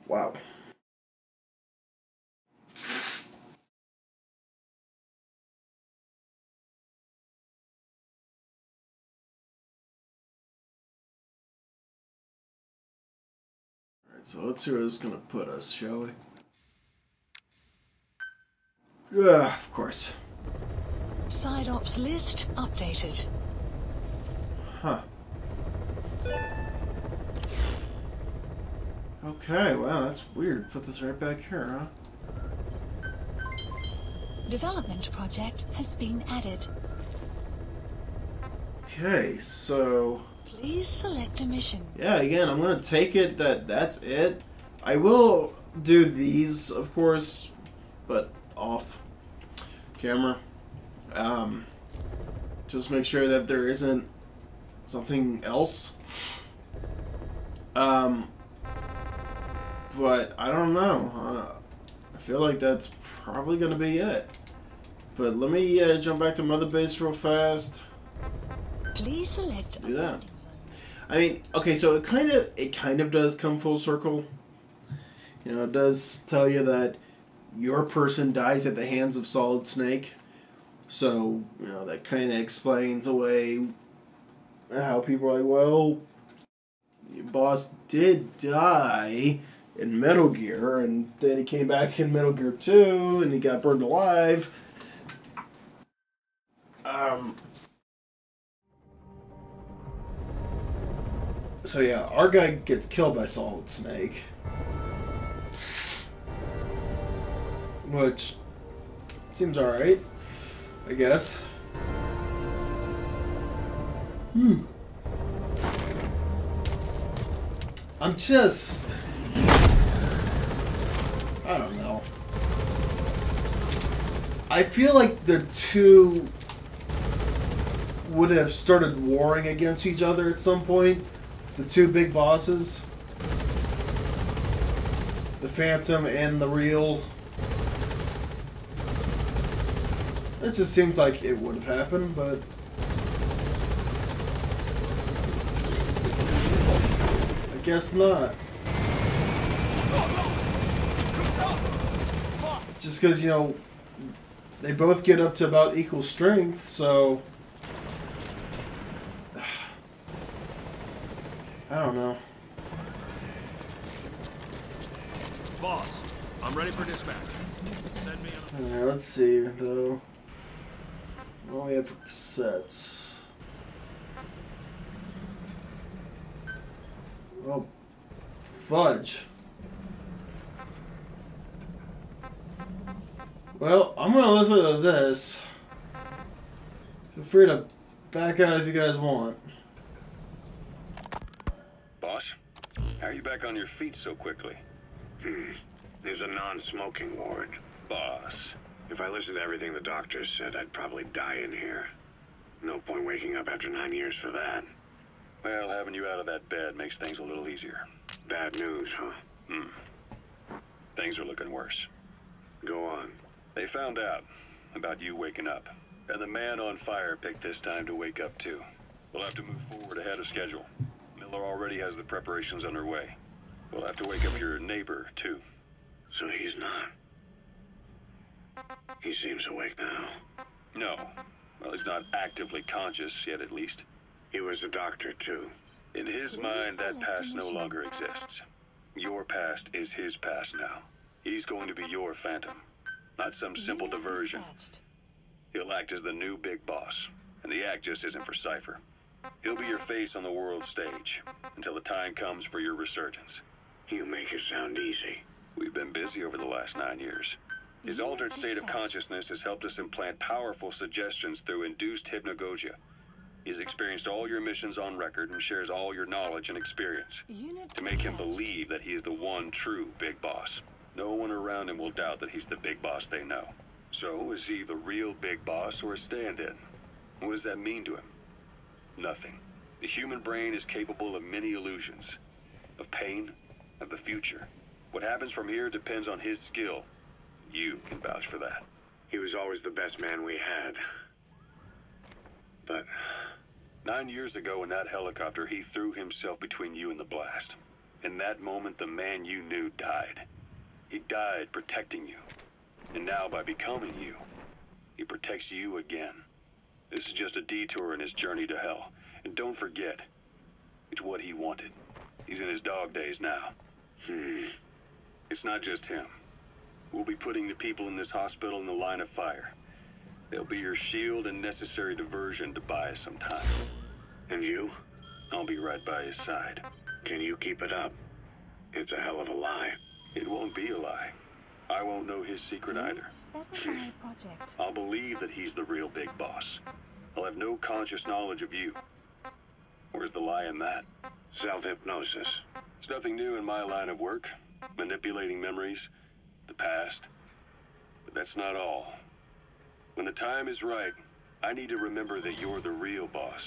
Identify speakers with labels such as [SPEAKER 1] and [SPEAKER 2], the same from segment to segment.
[SPEAKER 1] Wow. Alright, so let's see where this is gonna put us, shall we? Yeah, of course.
[SPEAKER 2] Side ops list updated.
[SPEAKER 1] Huh. Okay, wow, that's weird. Put this right back here, huh?
[SPEAKER 2] Development project has been added.
[SPEAKER 1] Okay, so...
[SPEAKER 2] Please select a mission.
[SPEAKER 1] yeah, again, I'm gonna take it that that's it. I will do these, of course, but off camera. Just make sure that there isn't something else. But I don't know. I feel like that's probably gonna be it. But let me jump back to Mother Base real fast.
[SPEAKER 2] Please select
[SPEAKER 1] Do that. I mean, okay, so it kind of does come full circle. You know, it does tell you that your person dies at the hands of Solid Snake. So, you know, that kind of explains away how people are like, well, your boss did die in Metal Gear, and then he came back in Metal Gear 2, and he got burned alive. So yeah, our guy gets killed by Solid Snake. Which seems alright, I guess. I'm just... I don't know. I feel like the two would have started warring against each other at some point. The two big bosses. The Phantom and the Real. It just seems like it would have happened, but... I guess not. Just because, you know, they both get up to about equal strength, so... I don't know.
[SPEAKER 3] Boss, I'm ready for dispatch. Send me on
[SPEAKER 1] Alright, let's see, though. What do we have for cassettes? Oh, fudge. Well, I'm gonna listen to this. Feel free to back out if you guys want.
[SPEAKER 4] Boss, how are you back on your feet so quickly?
[SPEAKER 5] There's a non-smoking ward.
[SPEAKER 4] Boss.
[SPEAKER 5] If I listened to everything the doctors said, I'd probably die in here. No point waking up after 9 years for that.
[SPEAKER 4] Well, having you out of that bed makes things a little easier.
[SPEAKER 5] Bad news, huh?
[SPEAKER 4] Things are looking worse.
[SPEAKER 5] Go on.
[SPEAKER 4] They found out about you waking up. And the man on fire picked this time to wake up too. We'll have to move forward ahead of schedule. Miller already has the preparations underway. We'll have to wake up your neighbor too.
[SPEAKER 5] So he's not. He seems awake now.
[SPEAKER 4] No. Well, he's not actively conscious yet, at least.
[SPEAKER 5] He was a doctor, too.
[SPEAKER 4] In his mind, that past no longer exists. Your past is his past now. He's going to be your Phantom, not some simple diversion. He'll act as the new big boss, and the act just isn't for Cypher. He'll be your face on the world stage, until the time comes for your resurgence.
[SPEAKER 5] You make it sound easy.
[SPEAKER 4] We've been busy over the last 9 years. His altered state of consciousness has helped us implant powerful suggestions through induced hypnagogia. He's experienced all your missions on record and shares all your knowledge and experience to make him believe that he is the one true big boss. No one around him will doubt that he's the big boss they know. So, is he the real big boss or a stand-in? What does that mean to him? Nothing. The human brain is capable of many illusions. Of pain, of the future. What happens from here depends on his skill. You can vouch for that.
[SPEAKER 5] He was always the best man we had. But
[SPEAKER 4] 9 years ago in that helicopter, he threw himself between you and the blast. In that moment, the man you knew died. He died protecting you. And now, by becoming you, he protects you again. This is just a detour in his journey to hell. And don't forget, it's what he wanted. He's in his dog days now. It's not just him. We'll be putting the people in this hospital in the line of fire. They'll be your shield and necessary diversion to buy us some time.
[SPEAKER 5] And you?
[SPEAKER 4] I'll be right by his side.
[SPEAKER 5] Can you keep it up? It's a hell of a lie.
[SPEAKER 4] It won't be a lie. I won't know his secret either.
[SPEAKER 2] Specify project.
[SPEAKER 4] I'll believe that he's the real big boss. I'll have no conscious knowledge of you. Where's the lie in that?
[SPEAKER 5] Self-hypnosis.
[SPEAKER 4] It's nothing new in my line of work. Manipulating memories, the past. But that's not all. When the time is right, I need to remember that you're the real boss.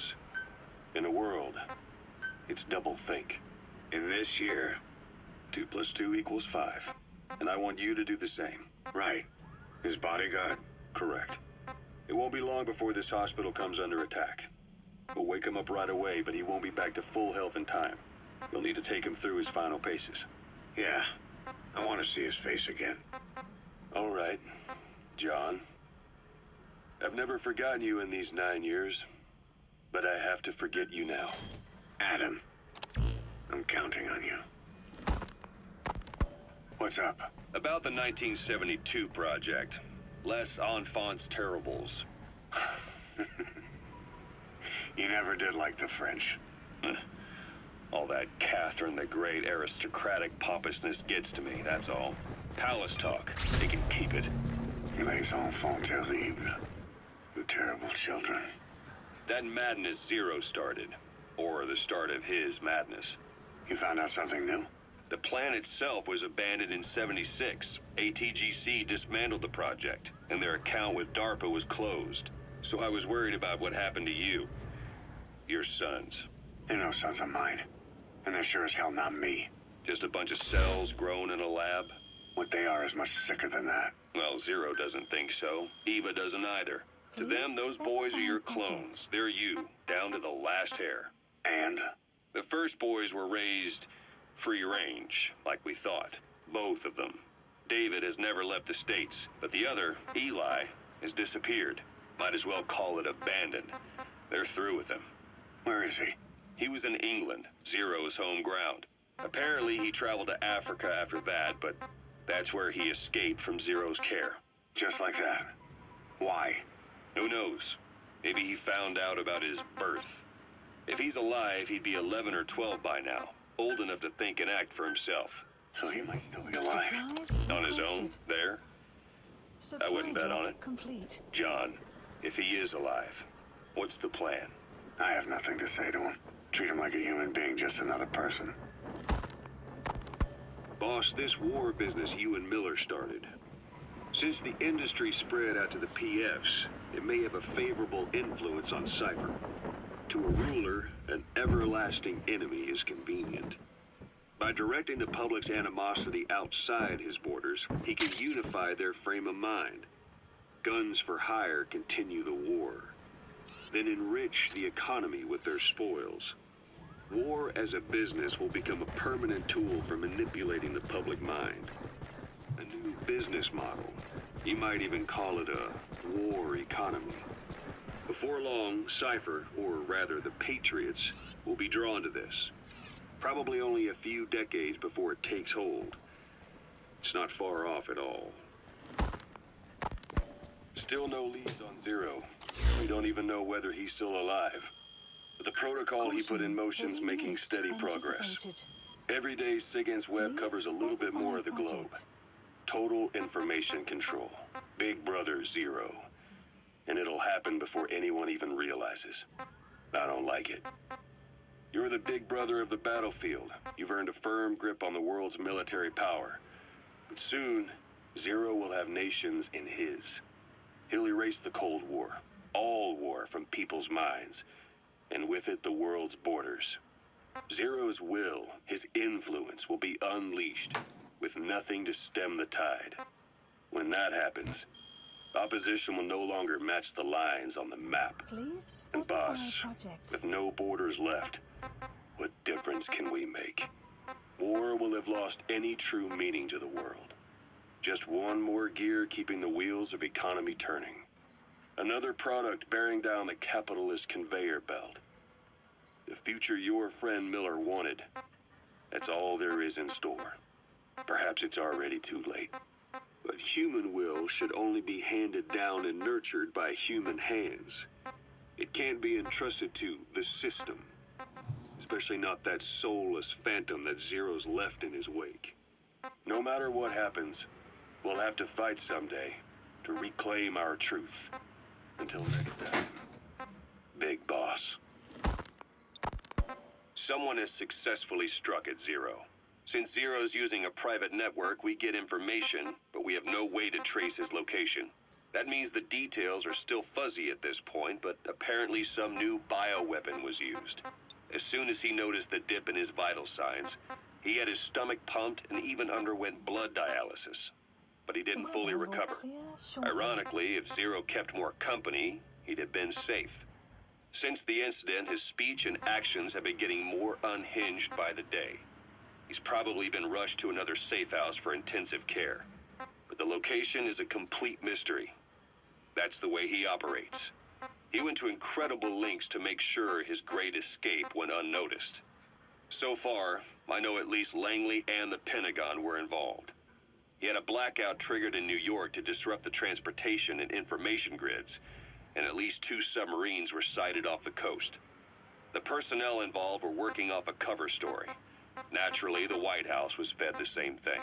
[SPEAKER 4] In a world, it's double think.
[SPEAKER 5] In this year.
[SPEAKER 4] 2 + 2 = 5. And I want you to do the same.
[SPEAKER 5] Right. His bodyguard?
[SPEAKER 4] Correct. It won't be long before this hospital comes under attack. We'll wake him up right away, but he won't be back to full health in time. You'll need to take him through his final paces.
[SPEAKER 5] Yeah. I want to see his face again.
[SPEAKER 4] All right, John. I've never forgotten you in these 9 years, but I have to forget you now.
[SPEAKER 5] Adam. I'm counting on you. What's up?
[SPEAKER 4] About the 1972 project. Les Enfants Terribles.
[SPEAKER 5] You never did like the French.
[SPEAKER 4] All that Catherine the Great aristocratic pompousness gets to me, that's all. Palace talk. They can keep it.
[SPEAKER 5] Les enfants terribles. The terrible children.
[SPEAKER 4] That madness Zero started. Or the start of his madness.
[SPEAKER 5] You found out something new?
[SPEAKER 4] The plan itself was abandoned in '76. ATGC dismantled the project, and their account with DARPA was closed. So I was worried about what happened to you. Your sons.
[SPEAKER 5] They're no sons of mine. And they're sure as hell not me.
[SPEAKER 4] Just a bunch of cells grown in a lab?
[SPEAKER 5] What they are is much sicker than that.
[SPEAKER 4] Well, Zero doesn't think so. Eva doesn't either. To them, those boys are your clones. They're you, down to the last hair.
[SPEAKER 5] And?
[SPEAKER 4] The first boys were raised free range, like we thought. Both of them. David has never left the States, but the other, Eli, has disappeared. Might as well call it abandoned. They're through with him.
[SPEAKER 5] Where is he?
[SPEAKER 4] He was in England, Zero's home ground. Apparently he traveled to Africa after that, but that's where he escaped from Zero's care.
[SPEAKER 5] Just like that. Why?
[SPEAKER 4] Who knows? Maybe he found out about his birth. If he's alive, he'd be 11 or 12 by now. Old enough to think and act for himself.
[SPEAKER 5] So he might still be alive.
[SPEAKER 4] On his own, there? I wouldn't bet on it.
[SPEAKER 2] Complete.
[SPEAKER 4] John, if he is alive, what's the plan?
[SPEAKER 5] I have nothing to say to him. Treat him like a human being, just another person.
[SPEAKER 4] Boss, this war business you and Miller started. Since the industry spread out to the PFs, it may have a favorable influence on Cypher. To a ruler, an everlasting enemy is convenient. By directing the public's animosity outside his borders, he can unify their frame of mind. Guns for hire continue the war, then enrich the economy with their spoils. War as a business will become a permanent tool for manipulating the public mind. A new business model. You might even call it a war economy. Before long, Cypher, or rather the Patriots, will be drawn to this. Probably only a few decades before it takes hold. It's not far off at all. Still no leads on Zero. We don't even know whether he's still alive. But the protocol he put in motion is making steady progress. Every day, SIGINT's web covers a little bit more of the globe. Total information control. Big Brother Zero. And it'll happen before anyone even realizes. I don't like it. You're the big brother of the battlefield. You've earned a firm grip on the world's military power. But soon, Zero will have nations in his. He'll erase the Cold War. All war from people's minds. And with it, the world's borders. Zero's will, his influence, will be unleashed, with nothing to stem the tide. When that happens, opposition will no longer match the lines on the map.
[SPEAKER 2] Please
[SPEAKER 4] And boss,
[SPEAKER 2] specify project.
[SPEAKER 4] with no borders left, what difference can we make? war will have lost any true meaning to the world. Just one more gear keeping the wheels of economy turning. Another product bearing down the capitalist conveyor belt. The future your friend Miller wanted. That's all there is in store. Perhaps it's already too late. But human will should only be handed down and nurtured by human hands. It can't be entrusted to the system. Especially not that soulless phantom that Zero's left in his wake. No matter what happens, we'll have to fight someday to reclaim our truth. Until next time, Big Boss. Someone has successfully struck at Zero. Since Zero's using a private network, we get information, but we have no way to trace his location. That means the details are still fuzzy at this point, but apparently some new bioweapon was used. As soon as he noticed the dip in his vital signs, he had his stomach pumped and even underwent blood dialysis. But he didn't fully recover. Ironically, if Zero kept more company, he'd have been safe. Since the incident, his speech and actions have been getting more unhinged by the day. He's probably been rushed to another safe house for intensive care. But the location is a complete mystery. That's the way he operates. He went to incredible lengths to make sure his great escape went unnoticed. So far, I know at least Langley and the Pentagon were involved. He had a blackout triggered in New York to disrupt the transportation and information grids, and at least 2 submarines were sighted off the coast. The personnel involved were working off a cover story. Naturally, the White House was fed the same thing.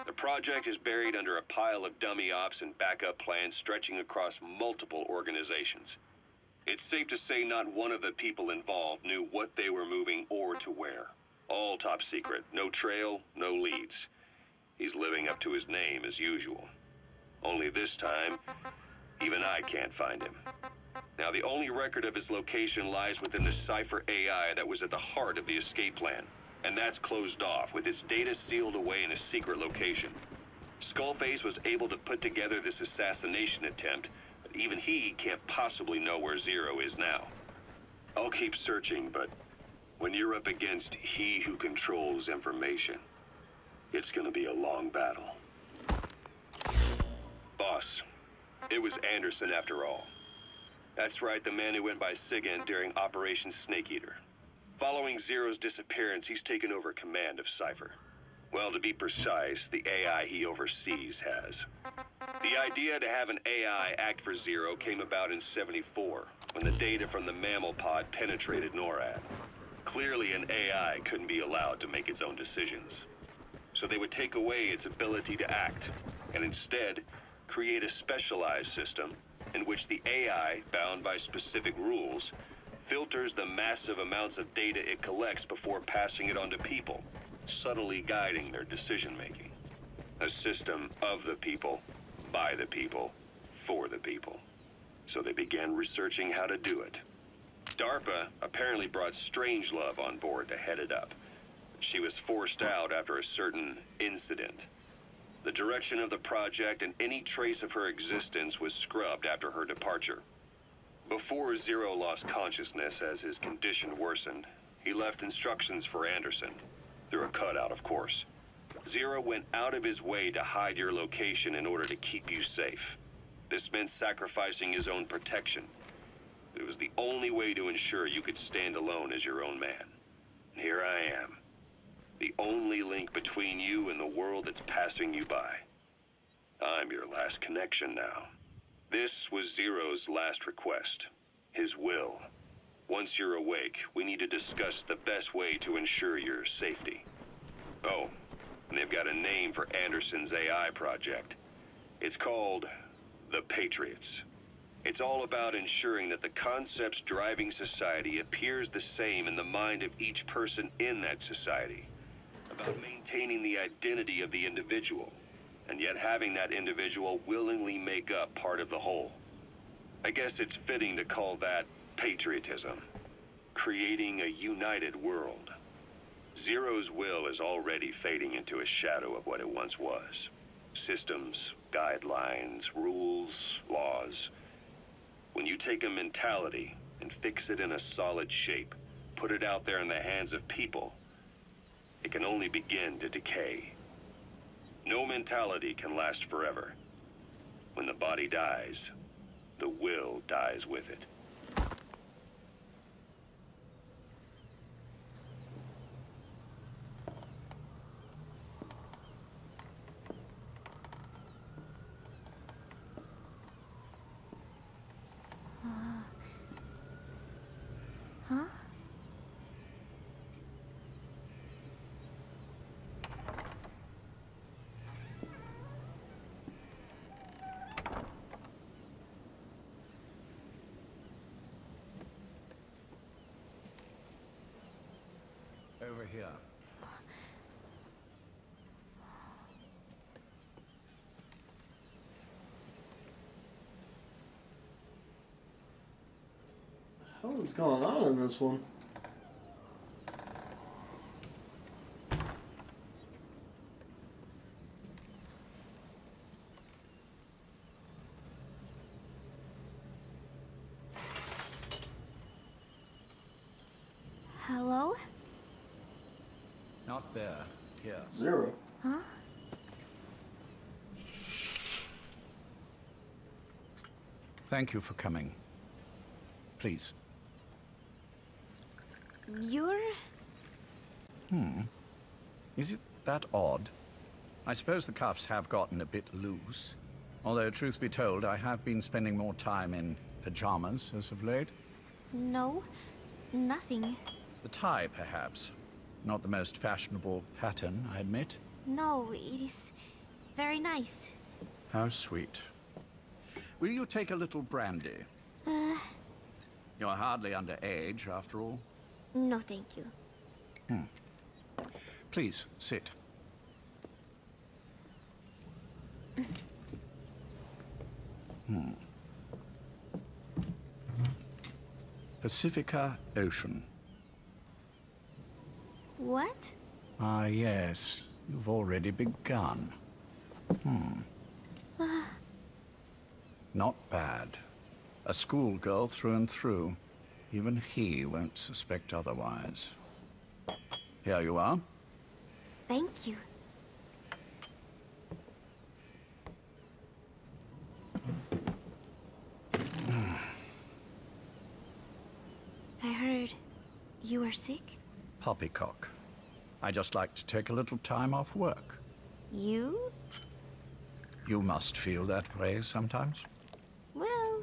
[SPEAKER 4] The project is buried under a pile of dummy ops and backup plans stretching across multiple organizations. It's safe to say not one of the people involved knew what they were moving or to where. All top secret, no trail, no leads. He's living up to his name as usual. Only this time, even I can't find him. Now, the only record of his location lies within the Cypher AI that was at the heart of the escape plan. And that's closed off, with its data sealed away in a secret location. Skullface was able to put together this assassination attempt, but even he can't possibly know where Zero is now. I'll keep searching, but when you're up against he who controls information, it's gonna be a long battle. Boss, it was Anderson after all. That's right, the man who went by Sigint during Operation Snake Eater. Following Zero's disappearance, he's taken over command of Cypher. Well, to be precise, the AI he oversees has. The idea to have an AI act for Zero came about in '74, when the data from the mammal pod penetrated NORAD. Clearly, an AI couldn't be allowed to make its own decisions. So they would take away its ability to act, and instead, create a specialized system in which the AI, bound by specific rules, filters the massive amounts of data it collects before passing it on to people, subtly guiding their decision-making. A system of the people, by the people, for the people. So they began researching how to do it. DARPA apparently brought Strangelove on board to head it up. She was forced out after a certain incident. The direction of the project and any trace of her existence was scrubbed after her departure. Before Zero lost consciousness as his condition worsened, he left instructions for Anderson. Through a cutout, of course. Zero went out of his way to hide your location in order to keep you safe. This meant sacrificing his own protection. It was the only way to ensure you could stand alone as your own man. And here I am. The only link between you and the world that's passing you by. I'm your last connection now. This was Zero's last request. His will. Once you're awake, we need to discuss the best way to ensure your safety. Oh, and they've got a name for Anderson's AI project. It's called the Patriots. It's all about ensuring that the concepts driving society appears the same in the mind of each person in that society. About maintaining the identity of the individual, and yet having that individual willingly make up part of the whole. I guess it's fitting to call that patriotism. Creating a united world. Zero's will is already fading into a shadow of what it once was. Systems, guidelines, rules, laws. When you take a mentality and fix it in a solid shape, put it out there in the hands of people, it can only begin to decay. No mentality can last forever. When the body dies, the will dies with it.
[SPEAKER 2] Huh?
[SPEAKER 6] Over here.
[SPEAKER 1] What the hell is going on in this one?
[SPEAKER 2] Hello?
[SPEAKER 6] Not there. Here.
[SPEAKER 1] 0.
[SPEAKER 2] Huh?
[SPEAKER 6] Thank you for coming. Please.
[SPEAKER 2] You're...
[SPEAKER 6] Is it that odd? I suppose the cuffs have gotten a bit loose. Although, truth be told, I have been spending more time in pajamas as of late.
[SPEAKER 2] No, nothing.
[SPEAKER 6] The tie, perhaps. Not the most fashionable pattern, I admit.
[SPEAKER 2] No, it is very nice.
[SPEAKER 6] How sweet. Will you take a little brandy? You're hardly underage, after all.
[SPEAKER 2] No, thank you.
[SPEAKER 6] Please, sit. Pacifica Ocean.
[SPEAKER 2] What?
[SPEAKER 6] Ah, yes. You've already begun. Not bad. A schoolgirl through and through. Even he won't suspect otherwise. Here you are.
[SPEAKER 2] Thank you. I heard you were sick?
[SPEAKER 6] Poppycock. I just like to take a little time off work.
[SPEAKER 2] You?
[SPEAKER 6] You must feel that way sometimes.
[SPEAKER 2] Well...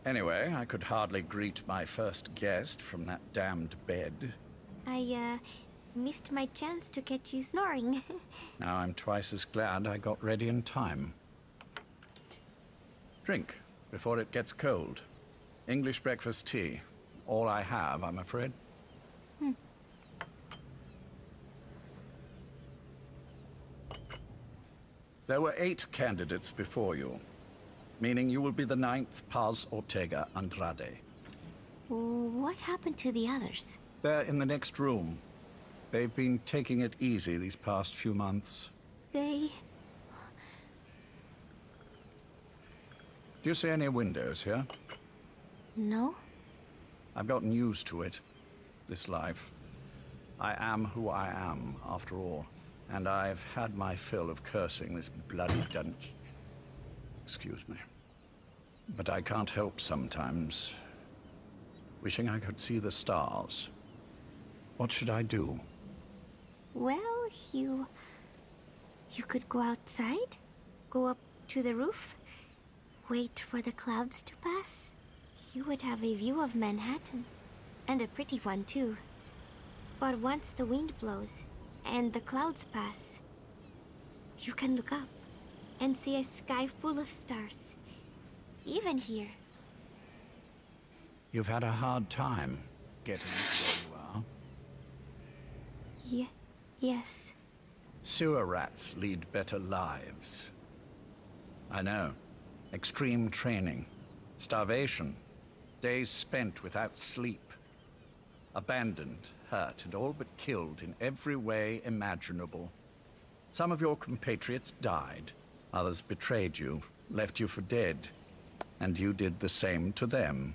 [SPEAKER 6] Anyway, I could hardly greet my first guest from that damned bed.
[SPEAKER 2] I, missed my chance to catch you snoring.
[SPEAKER 6] Now I'm twice as glad I got ready in time. Drink, before it gets cold. English breakfast tea. All I have, I'm afraid. There were 8 candidates before you, meaning you will be the 9th Paz Ortega Andrade.
[SPEAKER 2] What happened to the others?
[SPEAKER 6] They're in the next room. They've been taking it easy these past few months.
[SPEAKER 2] They...
[SPEAKER 6] Do you see any windows here?
[SPEAKER 2] No?
[SPEAKER 6] I've gotten used to it, this life. I am who I am, after all. And I've had my fill of cursing this bloody dunce. Excuse me. But I can't help sometimes wishing I could see the stars. What should I do?
[SPEAKER 2] Well, you could go outside, go up to the roof, wait for the clouds to pass. You would have a view of Manhattan, and a pretty one too. But once the wind blows, and the clouds pass, you can look up and see a sky full of stars, even here.
[SPEAKER 6] You've had a hard time getting to where you are.
[SPEAKER 2] Yes.
[SPEAKER 6] Sewer rats lead better lives. I know. Extreme training, starvation, days spent without sleep. Abandoned, hurt, and all but killed in every way imaginable. Some of your compatriots died. Others betrayed you, left you for dead. And you did the same to them.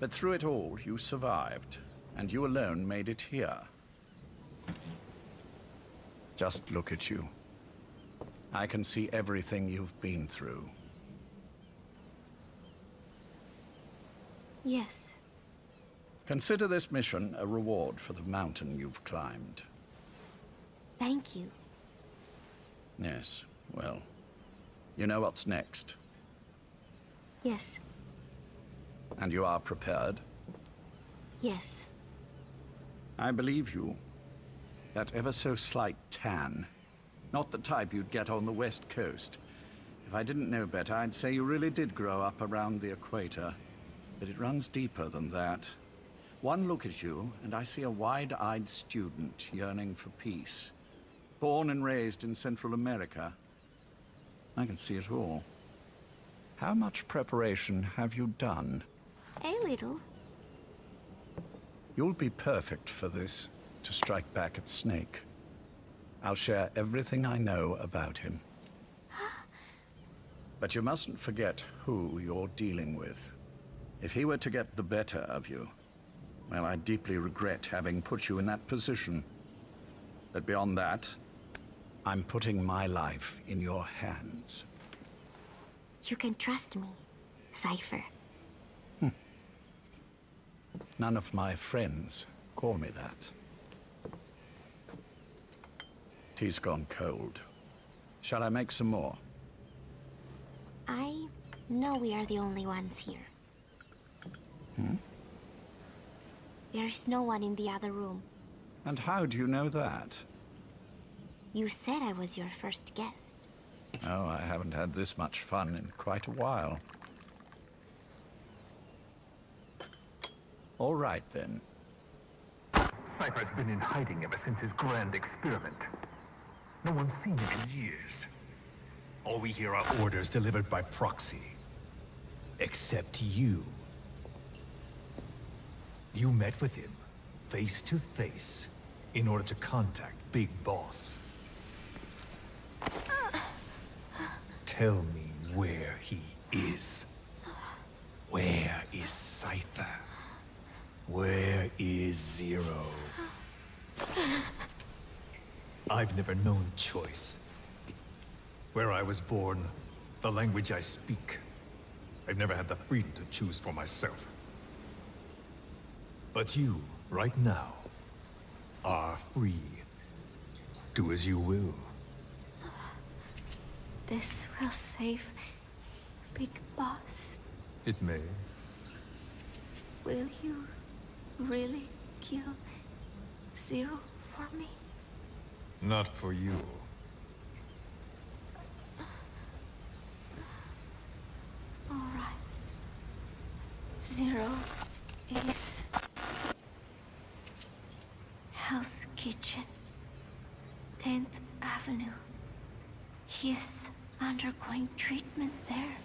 [SPEAKER 6] But through it all, you survived. And you alone made it here. Just look at you. I can see everything you've been through.
[SPEAKER 2] Yes.
[SPEAKER 6] Consider this mission a reward for the mountain you've climbed.
[SPEAKER 2] Thank you.
[SPEAKER 6] Yes, well, you know what's next.
[SPEAKER 2] Yes.
[SPEAKER 6] And you are prepared?
[SPEAKER 2] Yes.
[SPEAKER 6] I believe you. That ever so slight tan. Not the type you'd get on the West Coast. If I didn't know better, I'd say you really did grow up around the equator. But it runs deeper than that. One look at you, and I see a wide-eyed student yearning for peace. Born and raised in Central America. I can see it all. How much preparation have you done?
[SPEAKER 2] A little.
[SPEAKER 6] You'll be perfect for this, to strike back at Snake. I'll share everything I know about him. But you mustn't forget who you're dealing with. If he were to get the better of you, well, I deeply regret having put you in that position. But beyond that, I'm putting my life in your hands.
[SPEAKER 2] You can trust me, Cypher.
[SPEAKER 6] None of my friends call me that. Tea's gone cold. Shall I make some more?
[SPEAKER 2] I know we are the only ones here. There is no one in the other room.
[SPEAKER 6] And how do you know that?
[SPEAKER 2] You said I was your first guest.
[SPEAKER 6] Oh, I haven't had this much fun in quite a while. All right, then.
[SPEAKER 7] Cypher's been in hiding ever since his grand experiment. No one's seen him in years.
[SPEAKER 8] All we hear are orders delivered by proxy. Except you. You met with him, face to face, in order to contact Big Boss. Tell me where he is. Where is Cypher? Where is Zero? I've never known choice. Where I was born, the language I speak, I've never had the freedom to choose for myself. But you, right now, are free. Do as you will.
[SPEAKER 2] This will save Big Boss.
[SPEAKER 8] It may.
[SPEAKER 2] Will you really kill Zero for me?
[SPEAKER 8] Not for you.
[SPEAKER 2] All right. Zero is Hell's Kitchen, 10th Avenue. He is undergoing treatment there.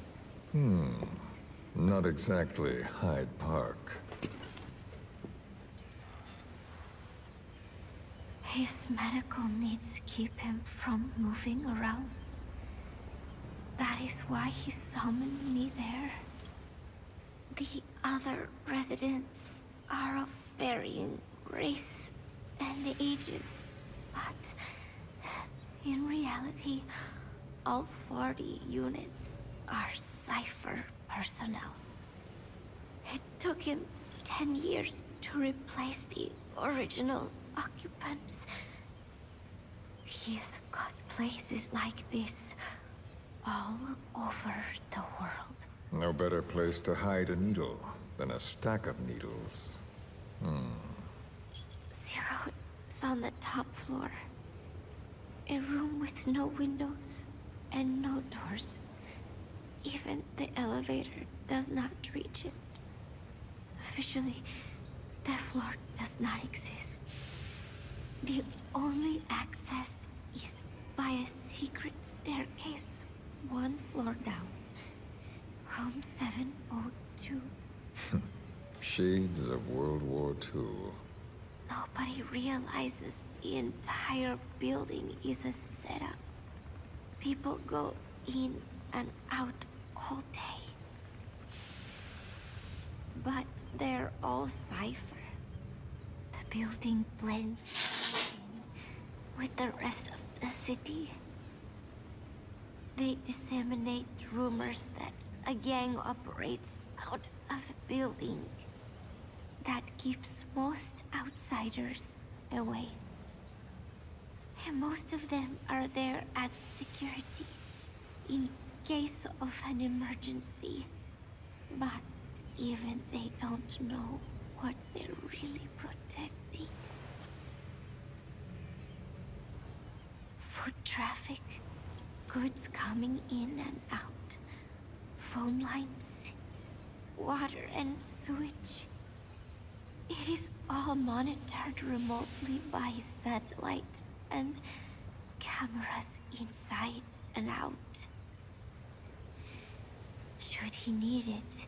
[SPEAKER 9] Not exactly Hyde Park.
[SPEAKER 2] His medical needs keep him from moving around. That is why he summoned me there. The other residents are of varying race and ages, but in reality, all 40 units are Cypher personnel. It took him 10 years to replace the original occupants. He's got places like this all over the world.
[SPEAKER 9] No better place to hide a needle than a stack of needles.
[SPEAKER 2] Zero is on the top floor. A room with no windows and no doors. Even the elevator does not reach it. Officially, the floor does not exist. The only access is by a secret staircase 1 floor down. Room 702.
[SPEAKER 9] Shades of World War II.
[SPEAKER 2] Nobody realizes the entire building is a setup. People go in and out all day. But they're all Cypher. The building blends with the rest of the city. They disseminate rumors that a gang operates out of the building that keeps most outsiders away. And most of them are there as security in case of an emergency. But even they don't know what they're really protecting. Foot traffic, goods coming in and out, phone lines, water and sewage. It is all monitored remotely by satellite and cameras inside and out. Should he need it,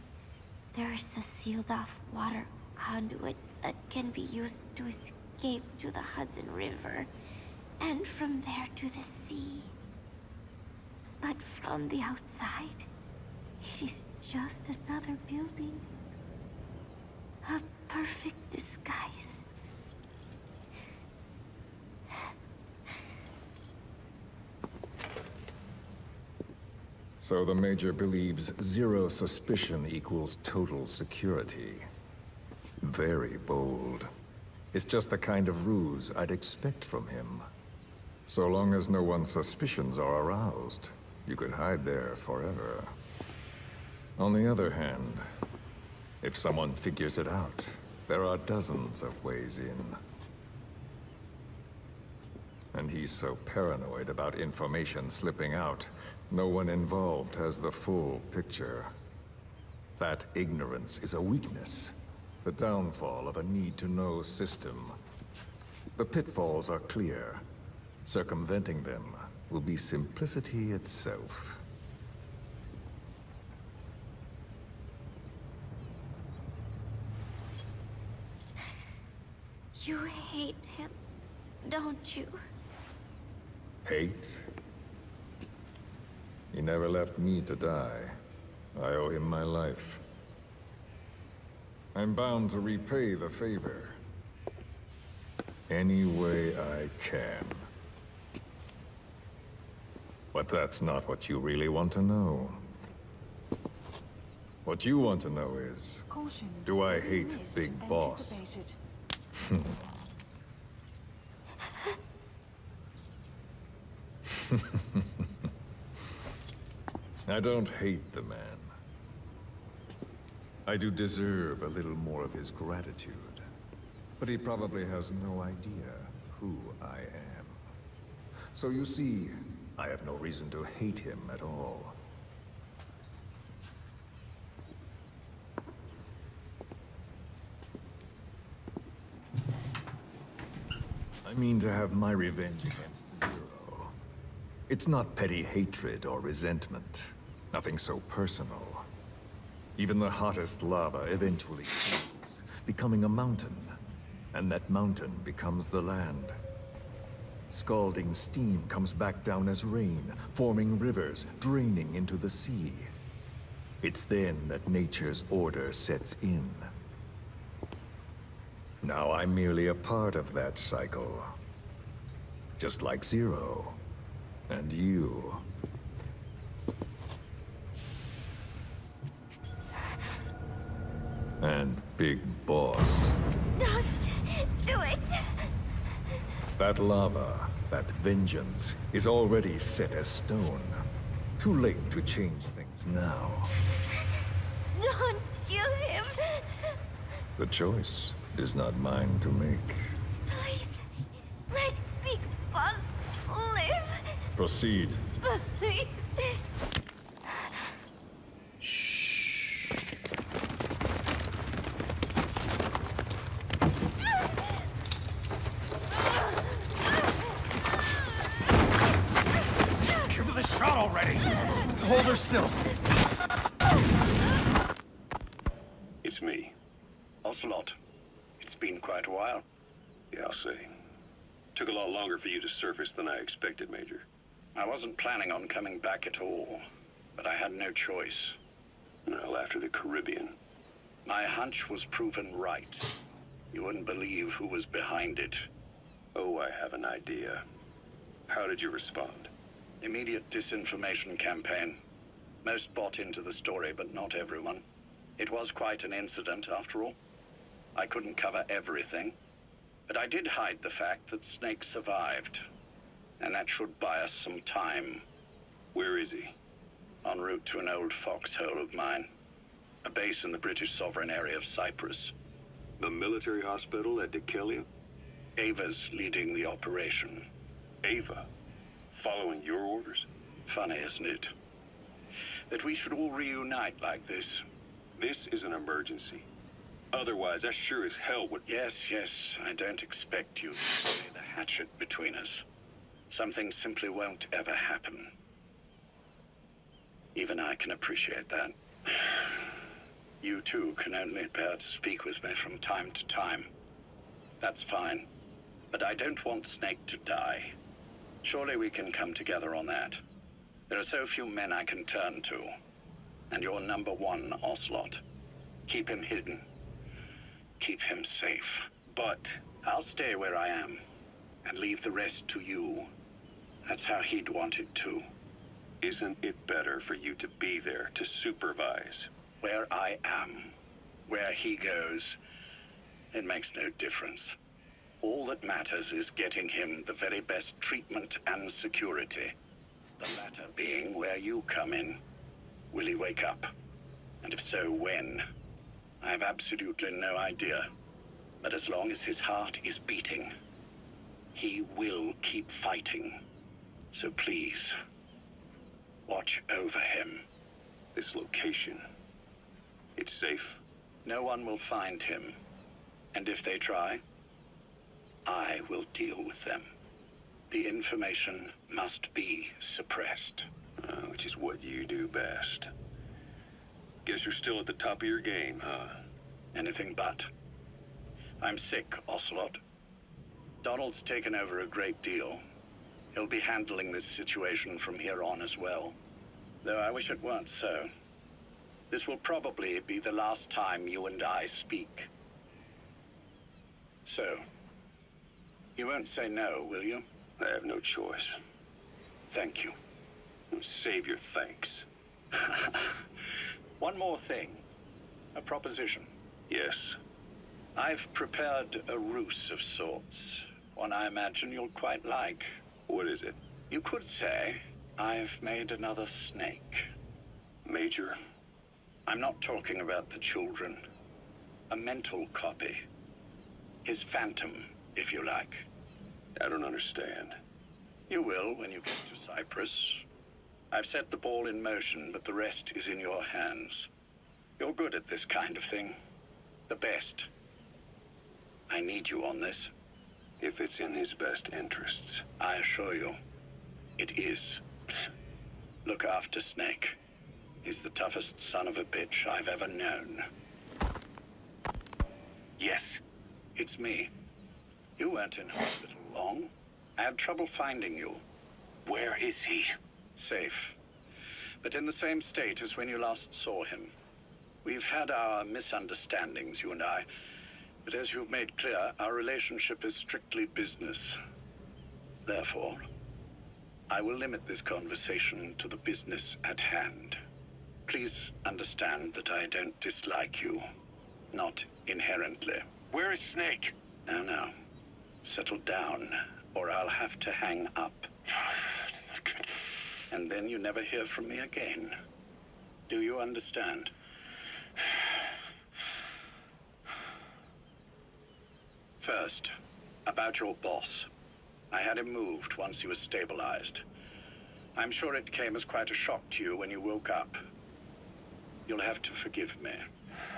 [SPEAKER 2] there's a sealed-off water conduit that can be used to escape to the Hudson River, and from there to the sea. But from the outside, it is just another building. A perfect disguise.
[SPEAKER 9] So the Major believes zero suspicion equals total security. Very bold. It's just the kind of ruse I'd expect from him. So long as no one's suspicions are aroused, you could hide there forever. On the other hand, if someone figures it out, there are dozens of ways in. And he's so paranoid about information slipping out, no one involved has the full picture. That ignorance is a weakness, the downfall of a need-to-know system. The pitfalls are clear. Circumventing them will be simplicity itself.
[SPEAKER 2] You hate him, don't you?
[SPEAKER 9] Hate? He never left me to die. I owe him my life. I'm bound to repay the favor. Any way I can. But that's not what you really want to know. What you want to know is, do I hate Big Boss? I don't hate the man. I do deserve a little more of his gratitude. But he probably has no idea who I am. So you see, I have no reason to hate him at all. I mean to have my revenge against Zero. It's not petty hatred or resentment. Nothing so personal. Even the hottest lava eventually cools, becoming a mountain. And that mountain becomes the land. Scalding steam comes back down as rain, forming rivers, draining into the sea. It's then that nature's order sets in. Now I'm merely a part of that cycle. Just like Zero. And you. And Big Boss.
[SPEAKER 2] Don't do it!
[SPEAKER 9] That lava, that vengeance, is already set as stone. Too late to change things now.
[SPEAKER 2] Don't kill him!
[SPEAKER 9] The choice is not mine to make.
[SPEAKER 2] Please, let Big Boss live!
[SPEAKER 9] Proceed.
[SPEAKER 2] Please!
[SPEAKER 3] Hold her still.
[SPEAKER 4] It's me. Ocelot. It's been quite a while. Yeah, I'll say. Took a lot longer for you to surface than I expected, Major.
[SPEAKER 5] I wasn't planning on coming back at all, but I had no choice.
[SPEAKER 4] Well, after the Caribbean.
[SPEAKER 5] My hunch was proven right. You wouldn't believe who was behind it.
[SPEAKER 4] Oh, I have an idea. How did you respond?
[SPEAKER 6] Immediate disinformation campaign. Most bought into the story, but not everyone. It was quite an incident, after all. I couldn't cover everything, but I did hide the fact that Snake survived, and that should buy us some time.
[SPEAKER 4] Where is he?
[SPEAKER 6] En route to an old foxhole of mine. A base in the British sovereign area of Cyprus.
[SPEAKER 4] The military hospital at Dikelia?
[SPEAKER 6] Ava's leading the operation.
[SPEAKER 4] Ava? Following your orders?
[SPEAKER 6] Funny, isn't it? That we should all reunite like this.
[SPEAKER 4] This is an emergency. Otherwise, I sure as hell would...
[SPEAKER 6] Yes, I don't expect you to lay the hatchet between us. Something simply won't ever happen. Even I can appreciate that. You too can only bear to speak with me from time to time. That's fine. But I don't want Snake to die. Surely we can come together on that. There are so few men I can turn to. And you're number one, Ocelot. Keep him hidden. Keep him safe. But I'll stay where I am and leave the rest to you. That's how he'd want it too.
[SPEAKER 4] Isn't it better for you to be there to supervise?
[SPEAKER 6] Where I am, where he goes, it makes no difference. All that matters is getting him the very best treatment and security. The latter being where you come in. Will he wake up? And if so, when? I have absolutely no idea. But as long as his heart is beating, he will keep fighting. So please, watch over him.
[SPEAKER 4] This location, it's safe?
[SPEAKER 6] No one will find him. And if they try, I will deal with them. The information must be suppressed.
[SPEAKER 4] Which is what you do best. Guess you're still at the top of your game, huh?
[SPEAKER 6] Anything but. I'm sick, Ocelot. Donald's taken over a great deal. He'll be handling this situation from here on as well. Though I wish it weren't so. This will probably be the last time you and I speak. So, you won't say no, will you?
[SPEAKER 4] I have no choice.
[SPEAKER 6] Thank you.
[SPEAKER 4] Save your thanks.
[SPEAKER 6] One more thing. A proposition.
[SPEAKER 4] Yes.
[SPEAKER 6] I've prepared a ruse of sorts. One I imagine you'll quite like.
[SPEAKER 4] What is it?
[SPEAKER 6] You could say I've made another Snake.
[SPEAKER 4] Major?
[SPEAKER 6] I'm not talking about the children. A mental copy. His phantom, if you like.
[SPEAKER 4] I don't understand.
[SPEAKER 6] You will when you get to Cyprus. I've set the ball in motion, but the rest is in your hands. You're good at this kind of thing. The best. I need you on this.
[SPEAKER 4] If it's in his best interests.
[SPEAKER 6] I assure you, it is. Look after Snake. He's the toughest son of a bitch I've ever known. Yes, it's me. You weren't in hospital long. I had trouble finding you.
[SPEAKER 4] Where is he?
[SPEAKER 6] Safe. But in the same state as when you last saw him. We've had our misunderstandings, you and I. But as you've made clear, our relationship is strictly business. Therefore, I will limit this conversation to the business at hand. Please understand that I don't dislike you. Not inherently.
[SPEAKER 4] Where is Snake?
[SPEAKER 6] Now. Settle down, or I'll have to hang up. And then you never hear from me again. Do you understand? First, about your boss. I had him moved once he was stabilized. I'm sure it came as quite a shock to you when you woke up. You'll have to forgive me.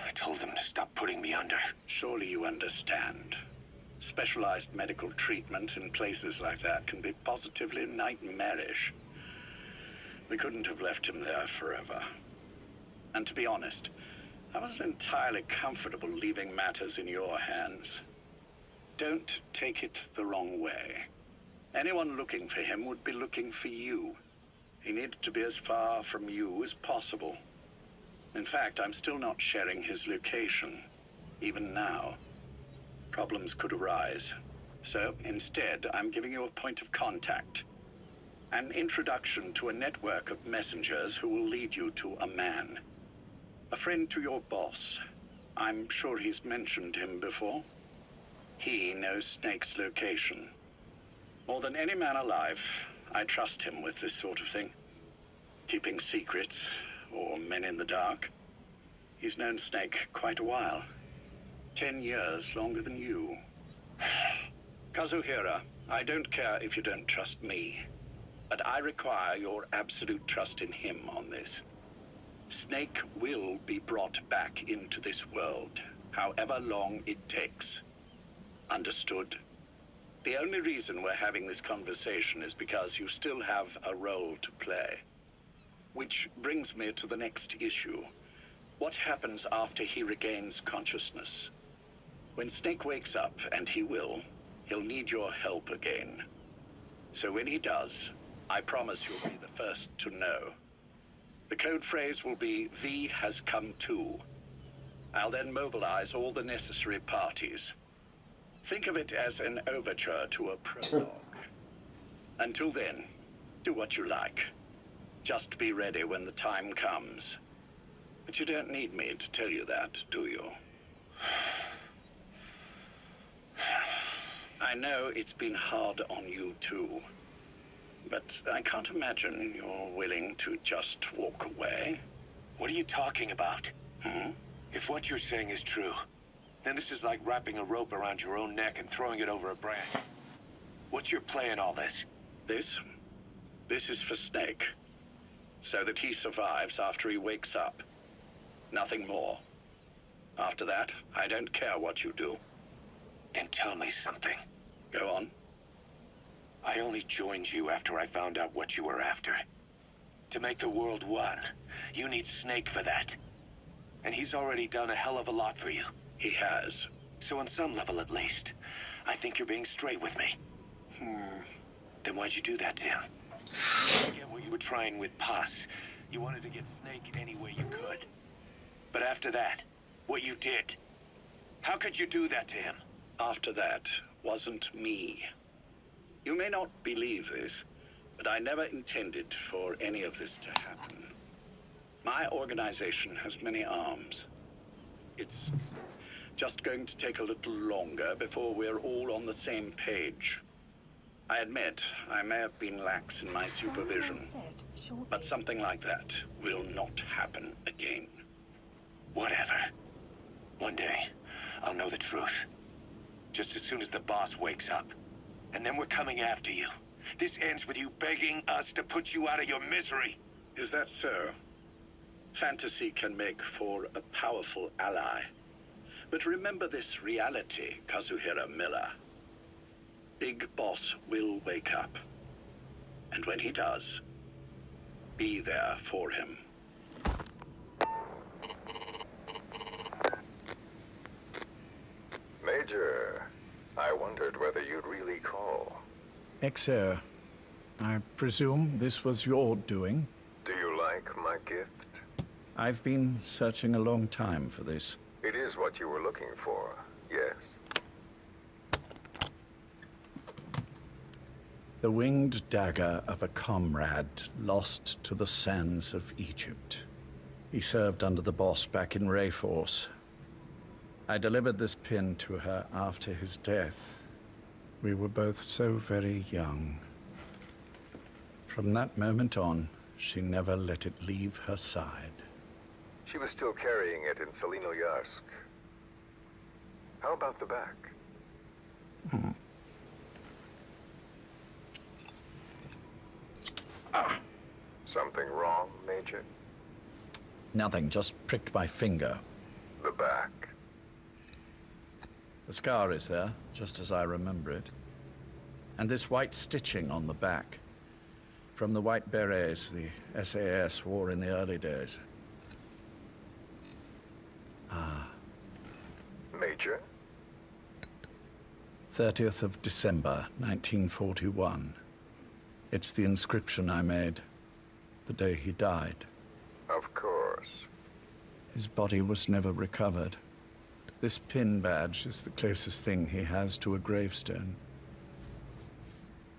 [SPEAKER 4] I told him to stop putting me under.
[SPEAKER 6] Surely you understand. Specialized medical treatment in places like that can be positively nightmarish. We couldn't have left him there forever. And to be honest, I wasn't entirely comfortable leaving matters in your hands. Don't take it the wrong way. Anyone looking for him would be looking for you. He needed to be as far from you as possible. In fact, I'm still not sharing his location, even now. Problems could arise. So, instead, I'm giving you a point of contact.
[SPEAKER 10] An introduction to a network of messengers who will lead you to a man. A friend to your boss. I'm sure he's mentioned him before. He knows Snake's location. More than any man alive, I trust him with this sort of thing. Keeping secrets, or men in the dark. He's known Snake quite a while. 10 years longer than you. Kazuhira, I don't care if you don't trust me, but I require your absolute trust in him on this. Snake will be brought back into this world, however long it takes. Understood? The only reason we're having this conversation is because you still have a role to play. Which brings me to the next issue. What happens after he regains consciousness? When Snake wakes up, and he will, he'll need your help again. So when he does, I promise you'll be the first to know. The code phrase will be, V has come to. I'll then mobilize all the necessary parties. Think of it as an overture to a prologue. Until then, do what you like. Just be ready when the time comes. But you don't need me to tell you that, do you? I know it's been hard on you too. But I can't imagine you're willing to just walk away.
[SPEAKER 5] What are you talking about? If what you're saying is true, then this is like wrapping a rope around your own neck and throwing it over a branch. What's your play in all this?
[SPEAKER 10] This is for Snake. So that he survives after he wakes up. Nothing more. After that, I don't care what you do.
[SPEAKER 5] Then tell me something.
[SPEAKER 10] Go on.
[SPEAKER 5] I only joined you after I found out what you were after. To make the world one, you need Snake for that. And he's already done a hell of a lot for you.
[SPEAKER 10] He has.
[SPEAKER 5] So on some level at least, I think you're being straight with me. Then why'd you do that to him? I get what you were trying with Paz. You wanted to get Snake any way you could. But after that, what you did, how could you do that to him?
[SPEAKER 10] After that wasn't me. You may not believe this, but I never intended for any of this to happen. My organization has many arms. It's just going to take a little longer before we're all on the same page. I admit, I may have been lax in my supervision, but something like that will not happen again.
[SPEAKER 5] Whatever. One day, I'll know the truth. Just as soon as the boss wakes up. And then we're coming after you. This ends with you begging us to put you out of your misery.
[SPEAKER 10] Is that so? Fantasy can make for a powerful ally. But remember this reality, Kazuhira Miller. Big Boss will wake up. And when he does, be there for him.
[SPEAKER 9] Major, I wondered whether you'd really call.
[SPEAKER 6] Exer, I presume this was your doing?
[SPEAKER 9] Do you like my gift?
[SPEAKER 6] I've been searching a long time for this.
[SPEAKER 9] It is what you were looking for, yes.
[SPEAKER 6] The winged dagger of a comrade lost to the sands of Egypt. He served under the boss back in Rayforce. I delivered this pin to her after his death. We were both so very young. From that moment on, she never let it leave her side.
[SPEAKER 9] She was still carrying it in Selinoyarsk. How about the back? Something wrong, Major?
[SPEAKER 6] Nothing, just pricked my finger.
[SPEAKER 9] The back.
[SPEAKER 6] The scar is there, just as I remember it. And this white stitching on the back. From the white berets the SAS wore in the early days.
[SPEAKER 9] Major?
[SPEAKER 6] 30th of December, 1941. It's the inscription I made the day he died.
[SPEAKER 9] Of course.
[SPEAKER 6] His body was never recovered. This pin badge is the closest thing he has to a gravestone.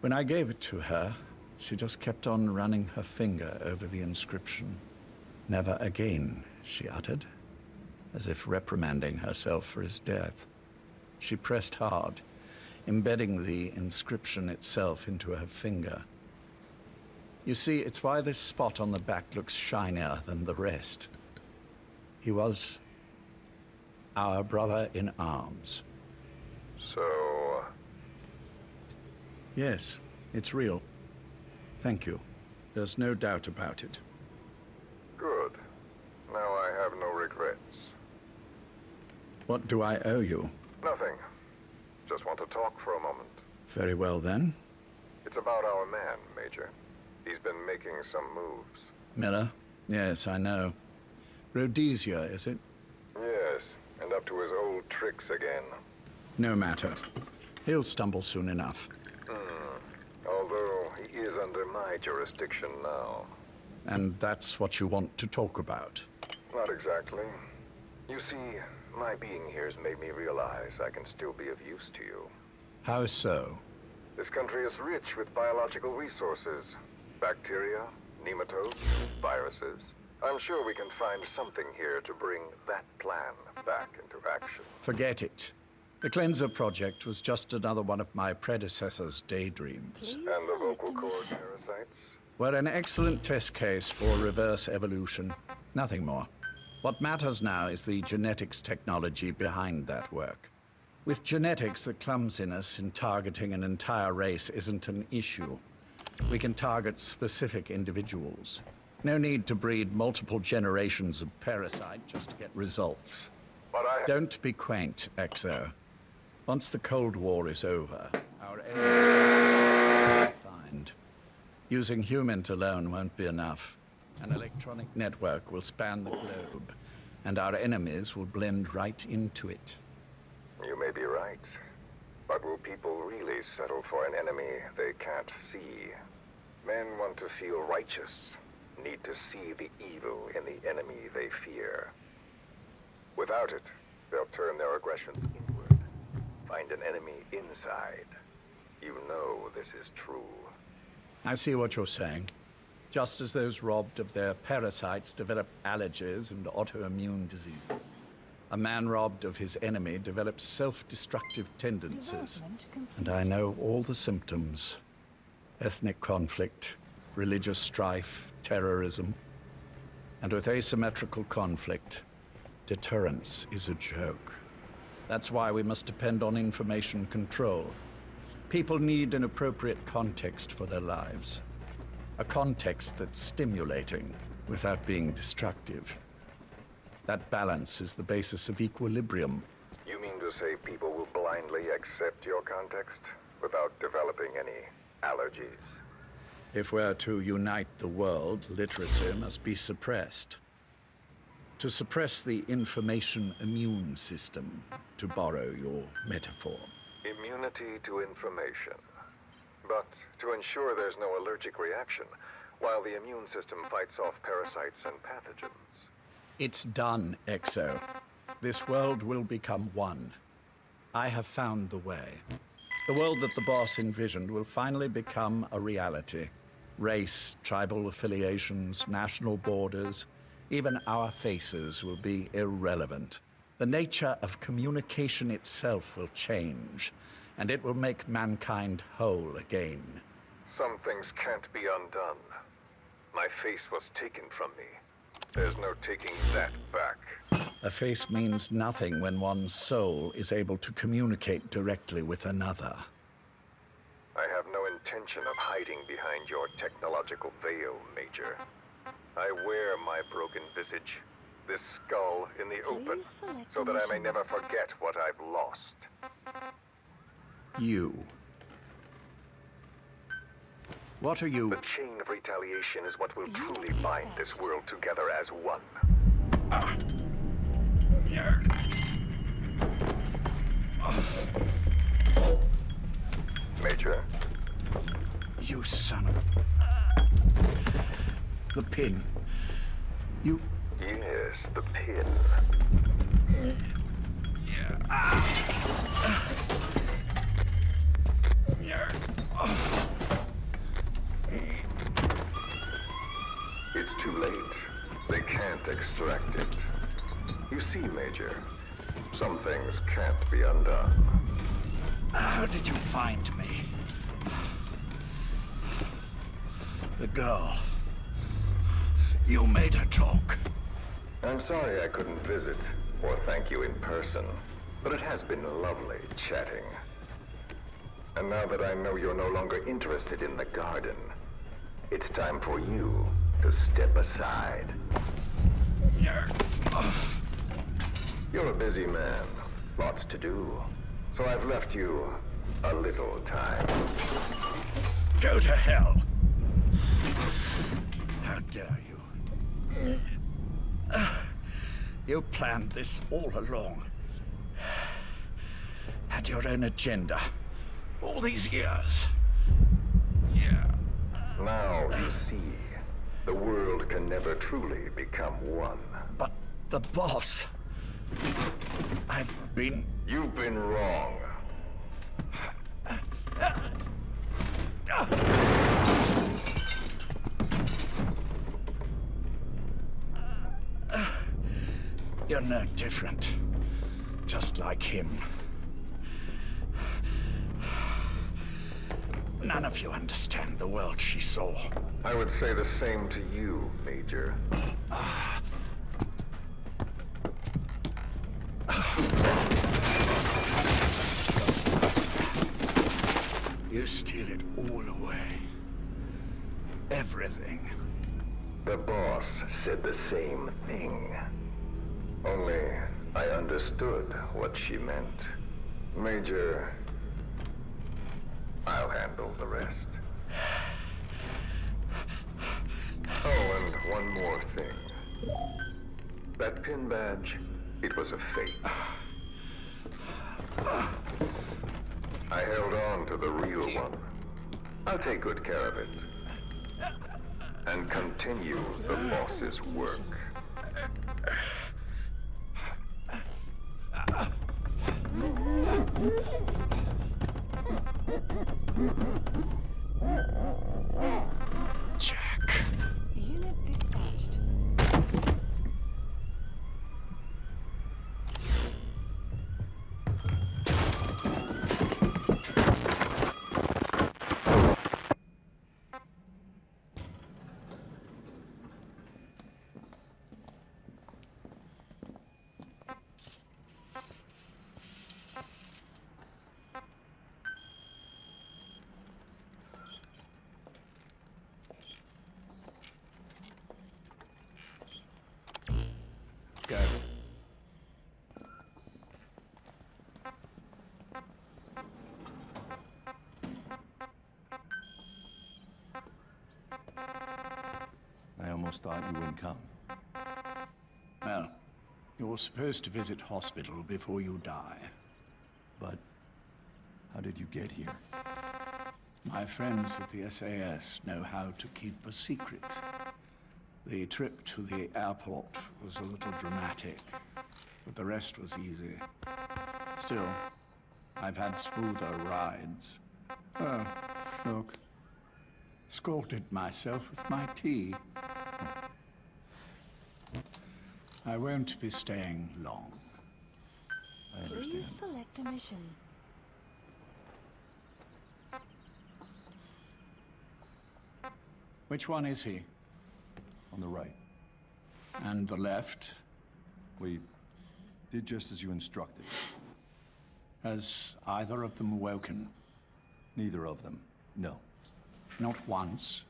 [SPEAKER 6] When I gave it to her, She just kept on running her finger over the inscription. "Never again," she uttered, as if reprimanding herself for his death. She pressed hard, embedding the inscription itself into her finger. You see, it's why this spot on the back looks shinier than the rest. He was our brother in arms.
[SPEAKER 9] So...
[SPEAKER 6] Yes, it's real. Thank you. There's no doubt about it.
[SPEAKER 9] Good. Now I have no regrets.
[SPEAKER 6] What do I owe you?
[SPEAKER 9] Nothing. Just want to talk for a moment.
[SPEAKER 6] Very well, then.
[SPEAKER 9] It's about our man, Major. He's been making some moves.
[SPEAKER 6] Miller? Yes, I know. Rhodesia, is it?
[SPEAKER 9] Yes, and up to his old tricks again.
[SPEAKER 6] No matter. He'll stumble soon enough.
[SPEAKER 9] Although he is under my jurisdiction now.
[SPEAKER 6] And that's what you want to talk about?
[SPEAKER 9] Not exactly. You see, my being here has made me realize I can still be of use to you.
[SPEAKER 6] How so?
[SPEAKER 9] This country is rich with biological resources. Bacteria, nematodes, viruses. I'm sure we can find something here to bring that plan back into action.
[SPEAKER 6] Forget it. The Cleanser Project was just another one of my predecessor's daydreams.
[SPEAKER 9] And the vocal cord parasites?
[SPEAKER 6] We're an excellent test case for reverse evolution. Nothing more. What matters now is the genetics technology behind that work. With genetics, the clumsiness in targeting an entire race isn't an issue. We can target specific individuals. No need to breed multiple generations of parasite just to get results.
[SPEAKER 9] But
[SPEAKER 6] Don't be quaint, Exo. Once the Cold War is over, our enemies will find. Using humans alone won't be enough. An electronic network will span the globe, and our enemies will blend right into it.
[SPEAKER 9] You may be right. But will people really settle for an enemy they can't see? Men want to feel righteous, need to see the evil in the enemy they fear. Without it, they'll turn their aggressions inward, find an enemy inside. You know this is true.
[SPEAKER 6] I see what you're saying. Just as those robbed of their parasites develop allergies and autoimmune diseases, a man robbed of his enemy develops self-destructive tendencies. And I know all the symptoms. Ethnic conflict, religious strife, terrorism. And with asymmetrical conflict, deterrence is a joke. That's why we must depend on information control. People need an appropriate context for their lives. A context that's stimulating without being destructive. That balance is the basis of equilibrium.
[SPEAKER 9] You mean to say people will blindly accept your context without developing any allergies?
[SPEAKER 6] If we're to unite the world, literacy must be suppressed. To suppress the information immune system, to borrow your metaphor.
[SPEAKER 9] Immunity to information. But to ensure there's no allergic reaction, while the immune system fights off parasites and pathogens.
[SPEAKER 6] It's done, Exo. This world will become one. I have found the way. The world that the boss envisioned will finally become a reality. Race, tribal affiliations, national borders, even our faces will be irrelevant. The nature of communication itself will change, and it will make mankind whole again.
[SPEAKER 9] Some things can't be undone. My face was taken from me. There's no taking that back.
[SPEAKER 6] A face means nothing when one's soul is able to communicate directly with another.
[SPEAKER 9] I have no intention of hiding behind your technological veil, Major. I wear my broken visage, this skull in the open, so that I may never forget what I've lost.
[SPEAKER 6] You. What are you?
[SPEAKER 9] The chain of retaliation is what will truly bind this world together as one. Major?
[SPEAKER 6] You son of a... The pin. You...
[SPEAKER 9] Yes, the pin. extract it. You see, Major, some things can't be undone.
[SPEAKER 6] How did you find me? The girl. You made her talk.
[SPEAKER 9] I'm sorry I couldn't visit or thank you in person, but it has been lovely chatting. And now that I know you're no longer interested in the garden, it's time for you to step aside. You're a busy man, lots to do, so I've left you a little time.
[SPEAKER 6] Go to hell! How dare you? You planned this all along. Had your own agenda. All these years. Yeah.
[SPEAKER 9] Now you see, the world can never truly become one.
[SPEAKER 6] But the boss...
[SPEAKER 9] You've been wrong.
[SPEAKER 6] You're no different. Just like him. None of you understand the world she saw.
[SPEAKER 9] I would say the same to you, Major.
[SPEAKER 6] You steal it all away. Everything.
[SPEAKER 9] The boss said the same thing. Only I understood what she meant. Major, I'll handle the rest. Oh, and one more thing. That pin badge, it was a fake. I held on to the real one. I'll take good care of it. And continue the boss's work.
[SPEAKER 6] Jack.
[SPEAKER 11] Unit dispatched.
[SPEAKER 6] Go.
[SPEAKER 12] I almost thought you wouldn't come.
[SPEAKER 6] Well, you're supposed to visit hospital before you die.
[SPEAKER 12] But how did you get here?
[SPEAKER 6] My friends at the SAS know how to keep a secret. The trip to the airport was a little dramatic, but the rest was easy. Still, I've had smoother rides. Oh, look. Scalded myself with my tea. I won't be staying long.
[SPEAKER 12] I understand.
[SPEAKER 11] Please select a mission.
[SPEAKER 6] Which one is he?
[SPEAKER 12] On the right.
[SPEAKER 6] And the left?
[SPEAKER 12] We did just as you instructed.
[SPEAKER 6] Has either of them woken?
[SPEAKER 12] Neither of them. No.
[SPEAKER 6] Not once?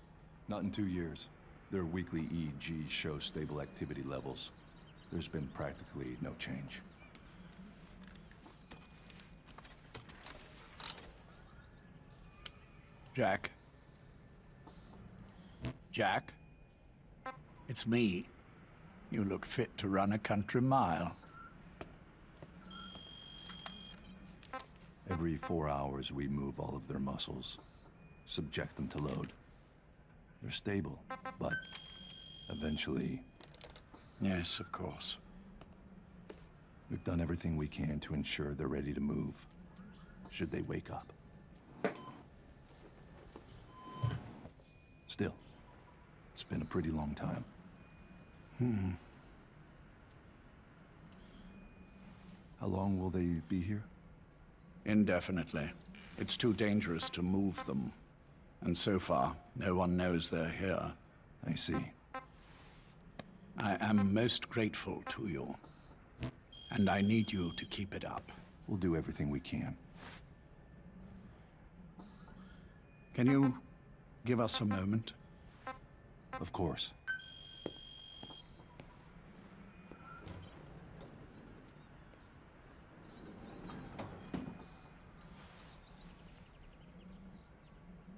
[SPEAKER 12] Not in 2 years. Their weekly EEGs show stable activity levels. There's been practically no change.
[SPEAKER 6] Jack? Jack? It's me. You look fit to run a country mile.
[SPEAKER 12] Every 4 hours, we move all of their muscles, subject them to load. They're stable, but eventually...
[SPEAKER 6] Yes, of course.
[SPEAKER 12] We've done everything we can to ensure they're ready to move, should they wake up. Still, it's been a pretty long time. How long will they be here?
[SPEAKER 6] Indefinitely. It's too dangerous to move them. And so far, no one knows they're here.
[SPEAKER 12] I see.
[SPEAKER 6] I am most grateful to you. And I need you to keep it up.
[SPEAKER 12] We'll do everything we can.
[SPEAKER 6] Can you give us a moment?
[SPEAKER 12] Of course.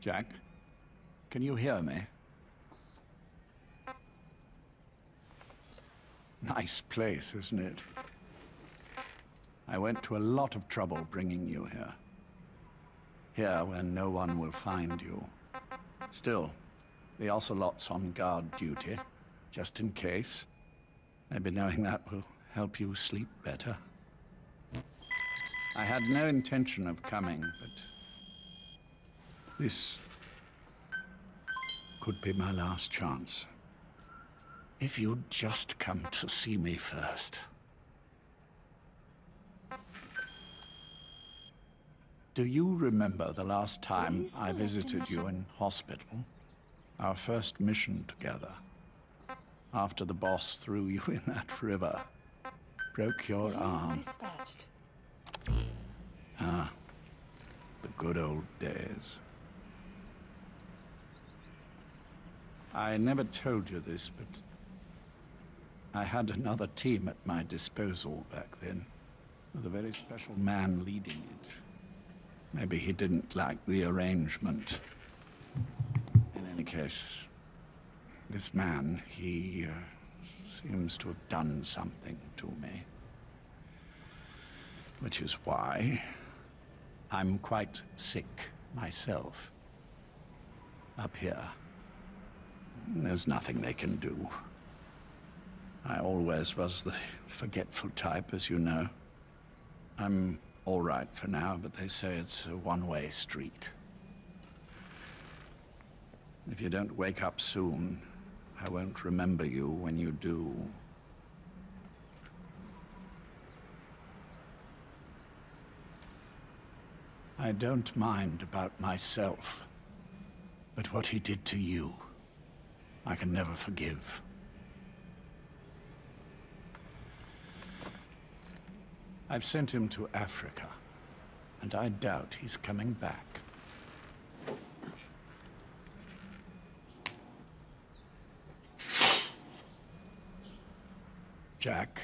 [SPEAKER 6] Jack, can you hear me? Nice place, isn't it? I went to a lot of trouble bringing you here. Here, where no one will find you. Still, the Ocelot's on guard duty, just in case. Maybe knowing that will help you sleep better. I had no intention of coming, but this could be my last chance. If you'd just come to see me first. Do you remember the last time I visited you in hospital? Our first mission together. After the boss threw you in that river. Broke your arm. Ah, the good old days. I never told you this, but I had another team at my disposal back then, with a very special man leading it. Maybe he didn't like the arrangement. In any case, this man, he seems to have done something to me. Which is why I'm quite sick myself. Up here. There's nothing they can do. I always was the forgetful type, as you know. I'm all right for now, but they say it's a one-way street. If you don't wake up soon, I won't remember you when you do. I don't mind about myself, but what he did to you, I can never forgive. I've sent him to Africa, and I doubt he's coming back. Jack,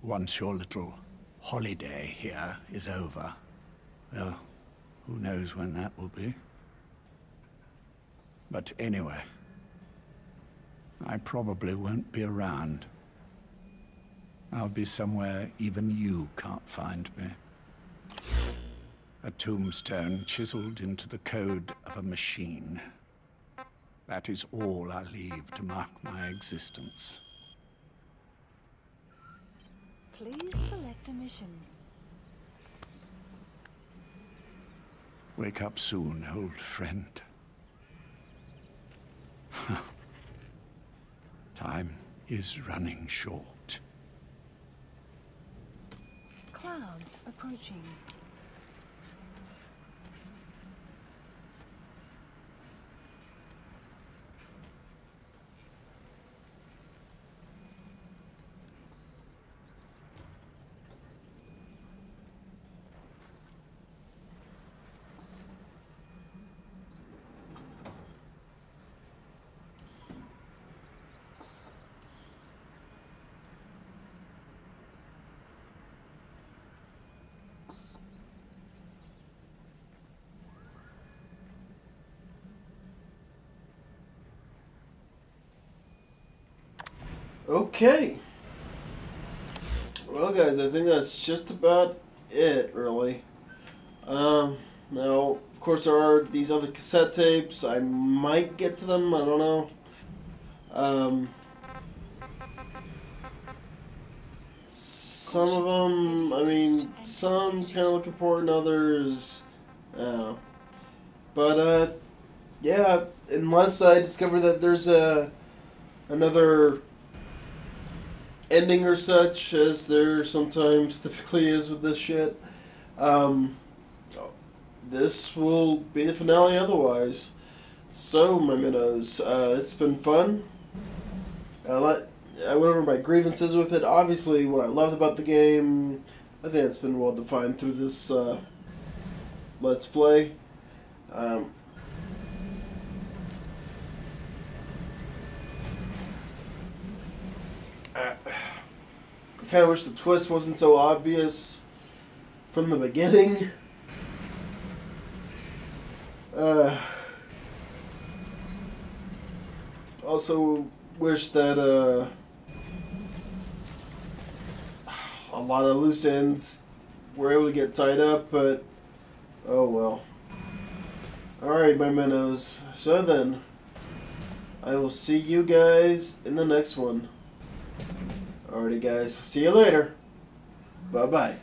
[SPEAKER 6] once your little holiday here is over, well, who knows when that will be? But anyway, I probably won't be around. I'll be somewhere even you can't find me. A tombstone chiseled into the code of a machine. That is all I leave to mark my existence.
[SPEAKER 11] Please select a mission.
[SPEAKER 6] Wake up soon, old friend. Time is running short.
[SPEAKER 11] Clouds approaching.
[SPEAKER 1] Okay. Well, guys, I think that's just about it, really. Now, of course, there are these other cassette tapes. I might get to them. I don't know. Some of them, I mean, some kind of look important, others, but, yeah, unless I discover that there's another ending or such, as there sometimes typically is with this shit. This will be the finale otherwise. So, my minnows, it's been fun. I went over my grievances with it. Obviously, what I loved about the game, I think it's been well defined through this Let's Play. I kind of wish the twist wasn't so obvious from the beginning. Also wish that a lot of loose ends were able to get tied up, but oh well. Alright, my minnows. So then, I will see you guys in the next one. Alrighty guys, see you later. Bye-bye.